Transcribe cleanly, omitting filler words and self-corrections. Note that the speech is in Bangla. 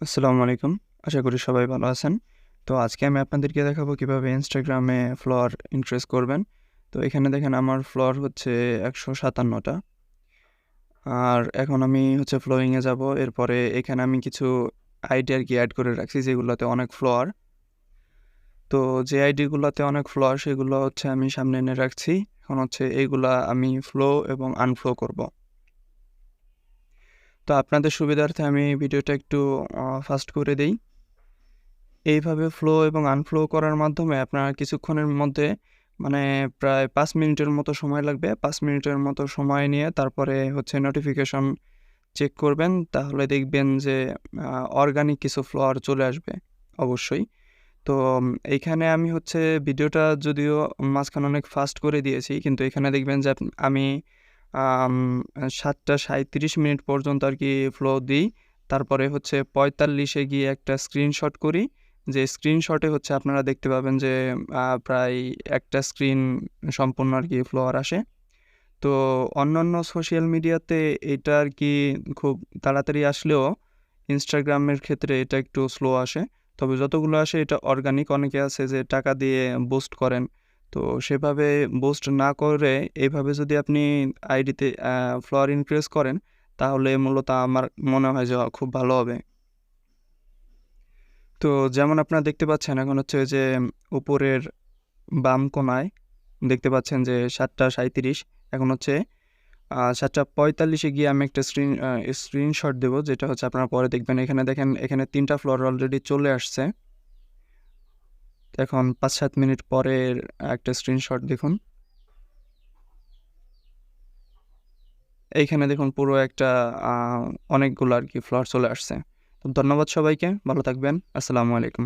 আসসালামু আলাইকুম। আশা করি সবাই ভালো আছেন। তো আজকে আমি আপনাদেরকে দেখাবো কিভাবে Instagram এ ফলোয়ার ইনক্রিজ করবেন। তো এখানে দেখেন আমার ফলোয়ার হচ্ছে ১৫৭ টা। আর এখন আমি হচ্ছে ফলোইং এ যাবো। এরপরে এখানে আমি কিছু আইডি আরকি এড করে রাখছি যেগুলোতে অনেক ফলোয়ার। তো যে আইডি গুলাতে অনেক ফলোয়ার সেগুলো হচ্ছে আমি সামনে এনে রাখছি। এখন হচ্ছে এইগুলা আমি ফলো এবং আনফলো করব। তো আপনাদের সুবিধার্থে আমি ভিডিওটা একটু ফাস্ট করে দেই। এইভাবে ফ্লো এবং আনফ্লো করার মাধ্যমে আপনার কিছুক্ষণের মধ্যে মানে প্রায় ৫ মিনিটের মতো সময় লাগবে। ৫ মিনিটের মতো সময় নিয়ে তারপরে হচ্ছে নোটিফিকেশন চেক করবেন। তাহলে দেখবেন যে অর্গানিক কিছু ফ্লোয়ার চলে আসবে অবশ্যই। তো এইখানে আমি হচ্ছে ভিডিওটা যদিও মাঝখানে অনেক ফাস্ট করে দিয়েছি। কিন্তু এখানে দেখবেন যে আমি ৭টা ৩৭ মিনিট পর্যন্ত আরকি ফ্লো দিই। তারপরে হচ্ছে ৪৫ এ গিয়ে একটা স্ক্রিনশট করি। যে স্ক্রিনশটে হচ্ছে আপনারা দেখতে পাবেন যে প্রায় একটা স্ক্রিন সম্পূর্ণ আরকি ফ্লোয়ার আসে। তো অন্যান্য সোশ্যাল মিডিয়াতে এটা আরকি খুব তাড়াতাড়ি আসলেও Instagram এর ক্ষেত্রে এটা একটু স্লো আসে। তবে যতগুলো আসে এটা অর্গানিক। অনেকে আছে যে টাকা দিয়ে বুস্ট করেন। তো সেভাবে বুস্ট না করে এভাবে যদি আপনি আইডিতে ফলোয়ার ইনক্রিজ করেন তাহলে মূলত আমার মনে হয় যে খুব ভালো হবে। তো যেমন আপনারা দেখতে পাচ্ছেন এখন হচ্ছে যে উপরের বাম কোণায় দেখতে পাচ্ছেন যে ৭টা ৩৭ এখন হচ্ছে ৭টা ৪৫ এ গিয়ে আমি একটা স্ক্রিনশট দেবো যেটা হচ্ছে আপনারা পরে দেখবেন। এখানে দেখেন এখানে ৩টা ফ্লোর অলরেডি চলে আসছে। এখন ৫-৭ মিনিট পরের একটা স্ক্রিনশট দেখুন। এইখানে দেখুন পুরো একটা আ অনেকগুলো আরকি ফ্লোর চলে আসছে। তো ধন্যবাদ সবাইকে। ভালো থাকবেন। আসসালামু আলাইকুম।